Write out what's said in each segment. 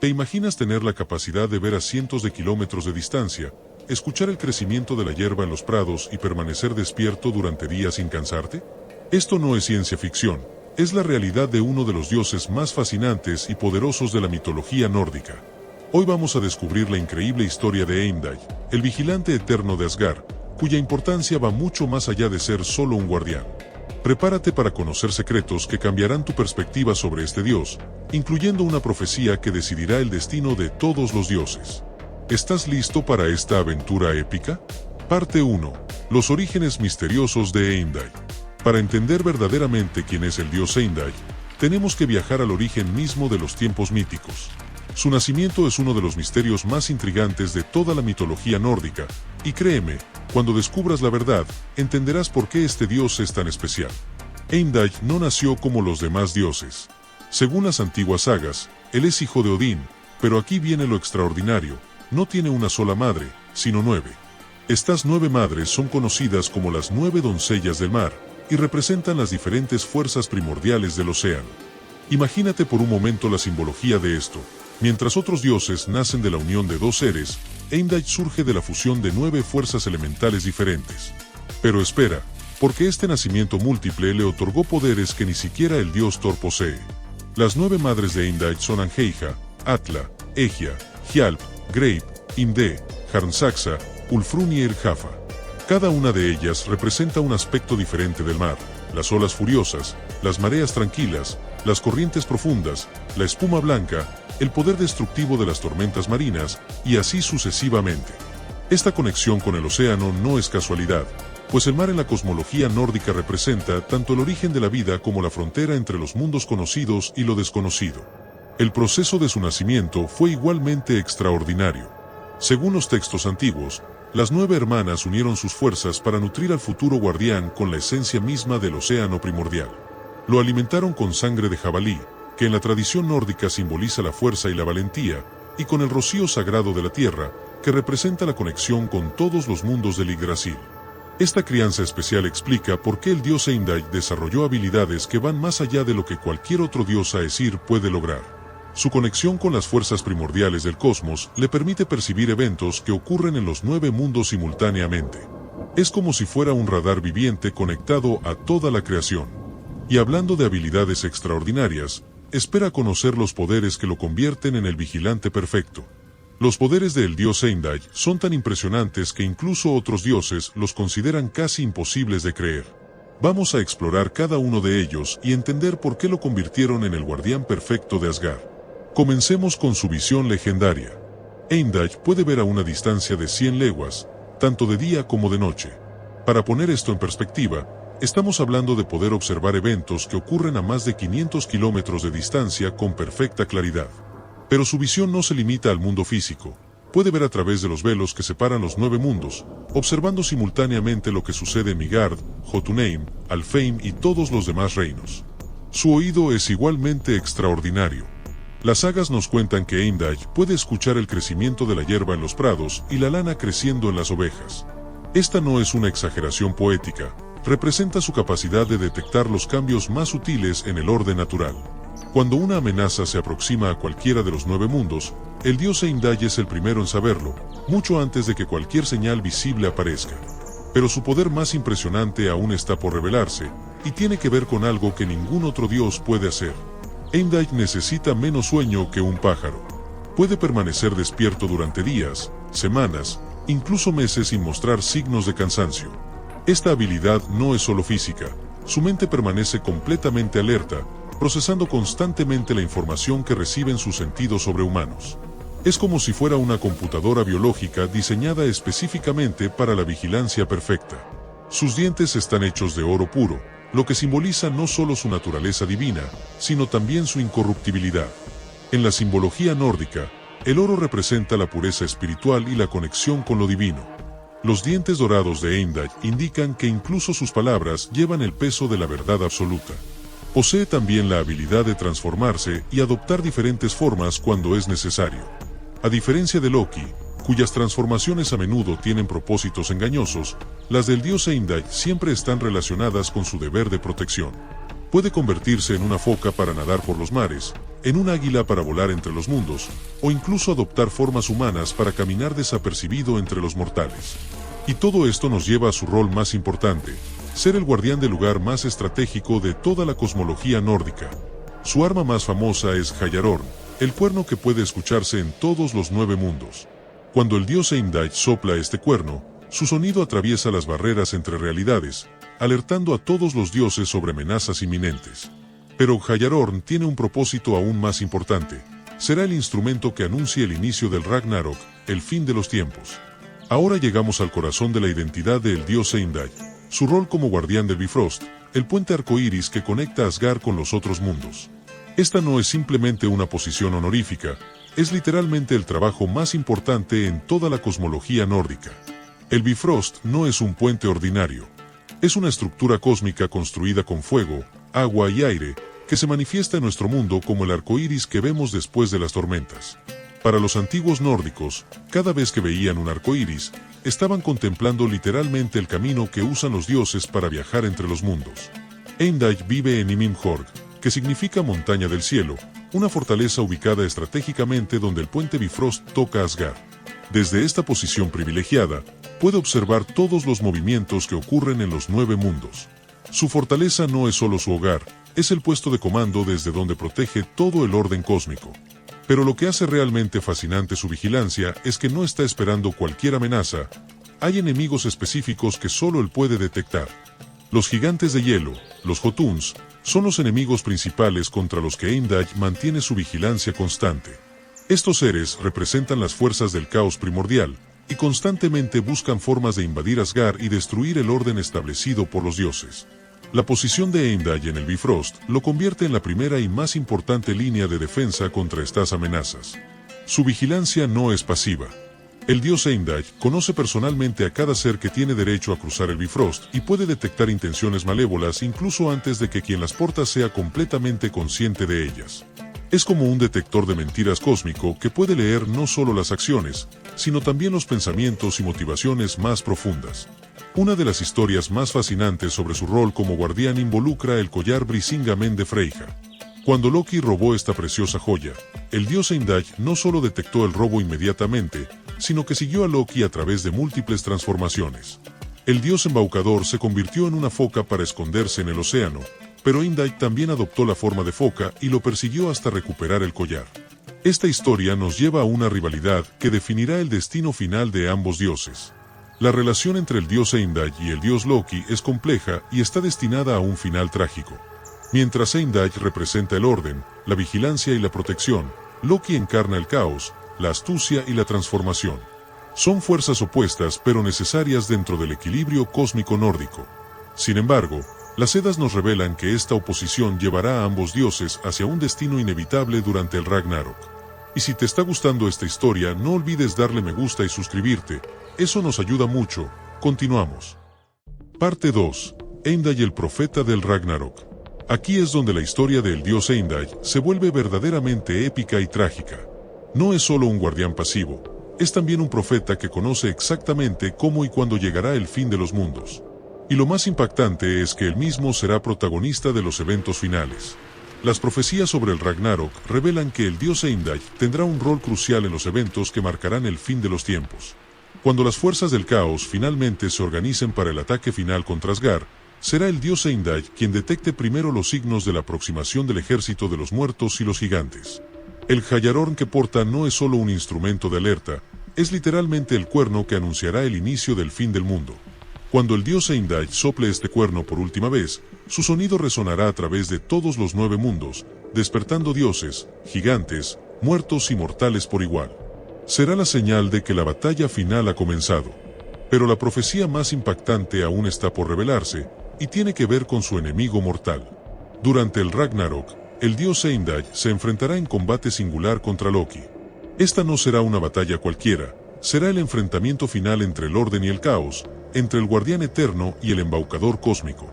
¿Te imaginas tener la capacidad de ver a cientos de kilómetros de distancia, escuchar el crecimiento de la hierba en los prados y permanecer despierto durante días sin cansarte? Esto no es ciencia ficción, es la realidad de uno de los dioses más fascinantes y poderosos de la mitología nórdica. Hoy vamos a descubrir la increíble historia de Heimdall, el vigilante eterno de Asgard, cuya importancia va mucho más allá de ser solo un guardián. Prepárate para conocer secretos que cambiarán tu perspectiva sobre este dios, incluyendo una profecía que decidirá el destino de todos los dioses. ¿Estás listo para esta aventura épica? Parte 1. Los orígenes misteriosos de Heimdall. Para entender verdaderamente quién es el dios Heimdall, tenemos que viajar al origen mismo de los tiempos míticos. Su nacimiento es uno de los misterios más intrigantes de toda la mitología nórdica, y créeme, cuando descubras la verdad, entenderás por qué este dios es tan especial. Heimdall no nació como los demás dioses. Según las antiguas sagas, él es hijo de Odín, pero aquí viene lo extraordinario, no tiene una sola madre, sino 9. Estas 9 madres son conocidas como las 9 doncellas del mar, y representan las diferentes fuerzas primordiales del océano. Imagínate por un momento la simbología de esto. Mientras otros dioses nacen de la unión de 2 seres, Heimdall surge de la fusión de 9 fuerzas elementales diferentes. Pero espera, porque este nacimiento múltiple le otorgó poderes que ni siquiera el dios Thor posee. Las 9 madres de Heimdall son Angeija, Atla, Egia, Hjalp, Greip, Inde, Jarnsaxa, Ulfrunir y Hafa. Cada una de ellas representa un aspecto diferente del mar: las olas furiosas, las mareas tranquilas, las corrientes profundas, la espuma blanca, el poder destructivo de las tormentas marinas, y así sucesivamente. Esta conexión con el océano no es casualidad, pues el mar en la cosmología nórdica representa tanto el origen de la vida como la frontera entre los mundos conocidos y lo desconocido. El proceso de su nacimiento fue igualmente extraordinario. Según los textos antiguos, las 9 hermanas unieron sus fuerzas para nutrir al futuro guardián con la esencia misma del océano primordial. Lo alimentaron con sangre de jabalí, que en la tradición nórdica simboliza la fuerza y la valentía, y con el rocío sagrado de la tierra, que representa la conexión con todos los mundos del Yggdrasil. Esta crianza especial explica por qué el dios Heimdall desarrolló habilidades que van más allá de lo que cualquier otro dios Aesir puede lograr. Su conexión con las fuerzas primordiales del cosmos le permite percibir eventos que ocurren en los 9 mundos simultáneamente. Es como si fuera un radar viviente conectado a toda la creación. Y hablando de habilidades extraordinarias, espera conocer los poderes que lo convierten en el vigilante perfecto. Los poderes del dios Heimdall son tan impresionantes que incluso otros dioses los consideran casi imposibles de creer. Vamos a explorar cada uno de ellos y entender por qué lo convirtieron en el guardián perfecto de Asgard. Comencemos con su visión legendaria. Heimdall puede ver a una distancia de 100 leguas, tanto de día como de noche. Para poner esto en perspectiva, estamos hablando de poder observar eventos que ocurren a más de 500 kilómetros de distancia con perfecta claridad. Pero su visión no se limita al mundo físico. Puede ver a través de los velos que separan los 9 mundos, observando simultáneamente lo que sucede en Midgard, Jotunheim, Alfheim y todos los demás reinos. Su oído es igualmente extraordinario. Las sagas nos cuentan que Heimdall puede escuchar el crecimiento de la hierba en los prados y la lana creciendo en las ovejas. Esta no es una exageración poética, representa su capacidad de detectar los cambios más sutiles en el orden natural. Cuando una amenaza se aproxima a cualquiera de los 9 mundos, el dios Heimdall es el primero en saberlo, mucho antes de que cualquier señal visible aparezca. Pero su poder más impresionante aún está por revelarse, y tiene que ver con algo que ningún otro dios puede hacer. Heimdall necesita menos sueño que un pájaro. Puede permanecer despierto durante días, semanas, incluso meses sin mostrar signos de cansancio. Esta habilidad no es solo física, su mente permanece completamente alerta, procesando constantemente la información que reciben sus sentidos sobrehumanos. Es como si fuera una computadora biológica diseñada específicamente para la vigilancia perfecta. Sus dientes están hechos de oro puro, lo que simboliza no solo su naturaleza divina, sino también su incorruptibilidad. En la simbología nórdica, el oro representa la pureza espiritual y la conexión con lo divino. Los dientes dorados de Heimdall indican que incluso sus palabras llevan el peso de la verdad absoluta. Posee también la habilidad de transformarse y adoptar diferentes formas cuando es necesario. A diferencia de Loki, cuyas transformaciones a menudo tienen propósitos engañosos, las del dios Heimdall siempre están relacionadas con su deber de protección. Puede convertirse en una foca para nadar por los mares, en un águila para volar entre los mundos, o incluso adoptar formas humanas para caminar desapercibido entre los mortales. Y todo esto nos lleva a su rol más importante, ser el guardián del lugar más estratégico de toda la cosmología nórdica. Su arma más famosa es Hayarorn, el cuerno que puede escucharse en todos los 9 mundos. Cuando el dios Heimdall sopla este cuerno, su sonido atraviesa las barreras entre realidades, alertando a todos los dioses sobre amenazas inminentes. Pero Hayarorn tiene un propósito aún más importante. Será el instrumento que anuncie el inicio del Ragnarok, el fin de los tiempos. Ahora llegamos al corazón de la identidad del dios Heimdall, su rol como guardián del Bifrost, el puente arcoíris que conecta Asgard con los otros mundos. Esta no es simplemente una posición honorífica, es literalmente el trabajo más importante en toda la cosmología nórdica. El Bifrost no es un puente ordinario. Es una estructura cósmica construida con fuego, agua y aire, que se manifiesta en nuestro mundo como el arcoíris que vemos después de las tormentas. Para los antiguos nórdicos, cada vez que veían un arcoíris, estaban contemplando literalmente el camino que usan los dioses para viajar entre los mundos. Heimdall vive en Himinhorg, que significa montaña del cielo, una fortaleza ubicada estratégicamente donde el puente Bifrost toca Asgard. Desde esta posición privilegiada, puede observar todos los movimientos que ocurren en los 9 mundos. Su fortaleza no es solo su hogar, es el puesto de comando desde donde protege todo el orden cósmico. Pero lo que hace realmente fascinante su vigilancia es que no está esperando cualquier amenaza. Hay enemigos específicos que solo él puede detectar. Los gigantes de hielo, los Jotuns, son los enemigos principales contra los que Heimdall mantiene su vigilancia constante. Estos seres representan las fuerzas del caos primordial, y constantemente buscan formas de invadir Asgard y destruir el orden establecido por los dioses. La posición de Heimdall en el Bifrost lo convierte en la primera y más importante línea de defensa contra estas amenazas. Su vigilancia no es pasiva. El dios Heimdall conoce personalmente a cada ser que tiene derecho a cruzar el Bifrost y puede detectar intenciones malévolas incluso antes de que quien las porta sea completamente consciente de ellas. Es como un detector de mentiras cósmico que puede leer no solo las acciones, sino también los pensamientos y motivaciones más profundas. Una de las historias más fascinantes sobre su rol como guardián involucra el collar Brisingamen de Freyja. Cuando Loki robó esta preciosa joya, el dios Heimdall no solo detectó el robo inmediatamente, sino que siguió a Loki a través de múltiples transformaciones. El dios embaucador se convirtió en una foca para esconderse en el océano, pero Heimdall también adoptó la forma de foca y lo persiguió hasta recuperar el collar. Esta historia nos lleva a una rivalidad que definirá el destino final de ambos dioses. La relación entre el dios Heimdall y el dios Loki es compleja y está destinada a un final trágico. Mientras Heimdall representa el orden, la vigilancia y la protección, Loki encarna el caos, la astucia y la transformación. Son fuerzas opuestas pero necesarias dentro del equilibrio cósmico nórdico. Sin embargo, las Eddas nos revelan que esta oposición llevará a ambos dioses hacia un destino inevitable durante el Ragnarok. Y si te está gustando esta historia, no olvides darle me gusta y suscribirte, eso nos ayuda mucho. Continuamos. Parte 2. Heimdall y el profeta del Ragnarok. Aquí es donde la historia del dios Heimdall se vuelve verdaderamente épica y trágica. No es solo un guardián pasivo, es también un profeta que conoce exactamente cómo y cuándo llegará el fin de los mundos. Y lo más impactante es que él mismo será protagonista de los eventos finales. Las profecías sobre el Ragnarok revelan que el dios Heimdall tendrá un rol crucial en los eventos que marcarán el fin de los tiempos. Cuando las fuerzas del caos finalmente se organicen para el ataque final contra Asgard, será el dios Heimdall quien detecte primero los signos de la aproximación del ejército de los muertos y los gigantes. El Hayarorn que porta no es solo un instrumento de alerta, es literalmente el cuerno que anunciará el inicio del fin del mundo. Cuando el dios Heimdall sople este cuerno por última vez, su sonido resonará a través de todos los 9 mundos, despertando dioses, gigantes, muertos y mortales por igual. Será la señal de que la batalla final ha comenzado. Pero la profecía más impactante aún está por revelarse, y tiene que ver con su enemigo mortal. Durante el Ragnarok, el dios Heimdall se enfrentará en combate singular contra Loki. Esta no será una batalla cualquiera, será el enfrentamiento final entre el orden y el caos, entre el guardián eterno y el embaucador cósmico.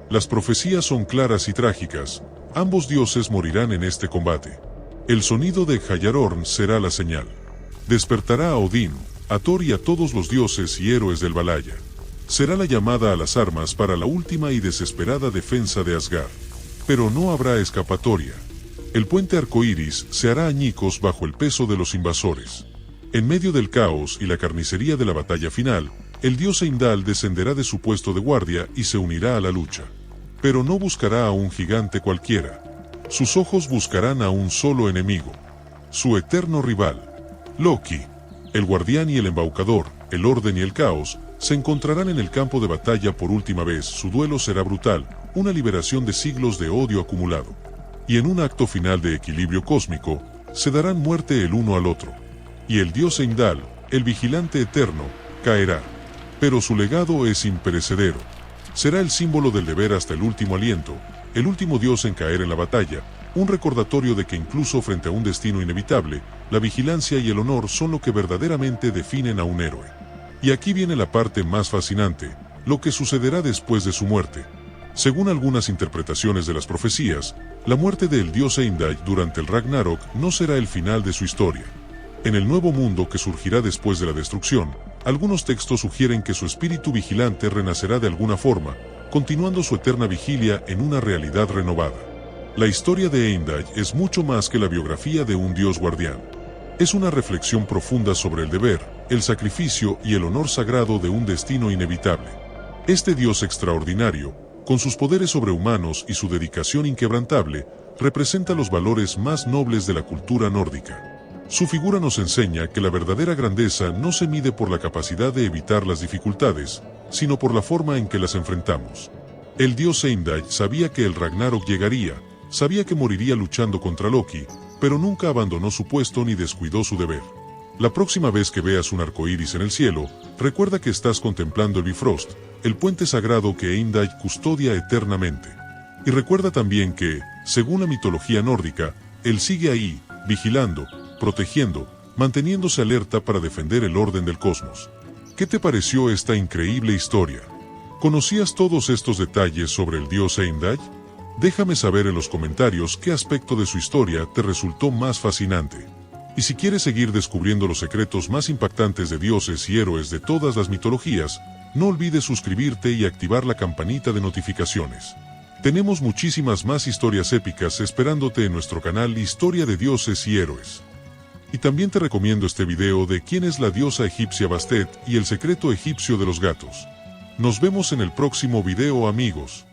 Las profecías son claras y trágicas, ambos dioses morirán en este combate. El sonido de Hayarorn será la señal. Despertará a Odín, a Thor y a todos los dioses y héroes del Valhalla. Será la llamada a las armas para la última y desesperada defensa de Asgard. Pero no habrá escapatoria. El puente arcoíris se hará añicos bajo el peso de los invasores. En medio del caos y la carnicería de la batalla final, el dios Heimdall descenderá de su puesto de guardia y se unirá a la lucha. Pero no buscará a un gigante cualquiera. Sus ojos buscarán a un solo enemigo. Su eterno rival. Loki. El guardián y el embaucador, el orden y el caos, se encontrarán en el campo de batalla por última vez. Su duelo será brutal, una liberación de siglos de odio acumulado. Y en un acto final de equilibrio cósmico, se darán muerte el uno al otro. Y el dios Heimdall, el vigilante eterno, caerá. Pero su legado es imperecedero. Será el símbolo del deber hasta el último aliento, el último dios en caer en la batalla, un recordatorio de que incluso frente a un destino inevitable, la vigilancia y el honor son lo que verdaderamente definen a un héroe. Y aquí viene la parte más fascinante, lo que sucederá después de su muerte. Según algunas interpretaciones de las profecías, la muerte del dios Heimdall durante el Ragnarok no será el final de su historia. En el nuevo mundo que surgirá después de la destrucción, algunos textos sugieren que su espíritu vigilante renacerá de alguna forma, continuando su eterna vigilia en una realidad renovada. La historia de Heimdall es mucho más que la biografía de un dios guardián. Es una reflexión profunda sobre el deber, el sacrificio y el honor sagrado de un destino inevitable. Este dios extraordinario, con sus poderes sobrehumanos y su dedicación inquebrantable, representa los valores más nobles de la cultura nórdica. Su figura nos enseña que la verdadera grandeza no se mide por la capacidad de evitar las dificultades, sino por la forma en que las enfrentamos. El dios Heimdall sabía que el Ragnarok llegaría, sabía que moriría luchando contra Loki, pero nunca abandonó su puesto ni descuidó su deber. La próxima vez que veas un arcoíris en el cielo, recuerda que estás contemplando el Bifrost, el puente sagrado que Heimdall custodia eternamente. Y recuerda también que, según la mitología nórdica, él sigue ahí, vigilando, protegiendo, manteniéndose alerta para defender el orden del cosmos. ¿Qué te pareció esta increíble historia? ¿Conocías todos estos detalles sobre el dios Heimdall? Déjame saber en los comentarios qué aspecto de su historia te resultó más fascinante. Y si quieres seguir descubriendo los secretos más impactantes de dioses y héroes de todas las mitologías, no olvides suscribirte y activar la campanita de notificaciones. Tenemos muchísimas más historias épicas esperándote en nuestro canal Historia de Dioses y Héroes. Y también te recomiendo este video de quién es la diosa egipcia Bastet y el secreto egipcio de los gatos. Nos vemos en el próximo video, amigos.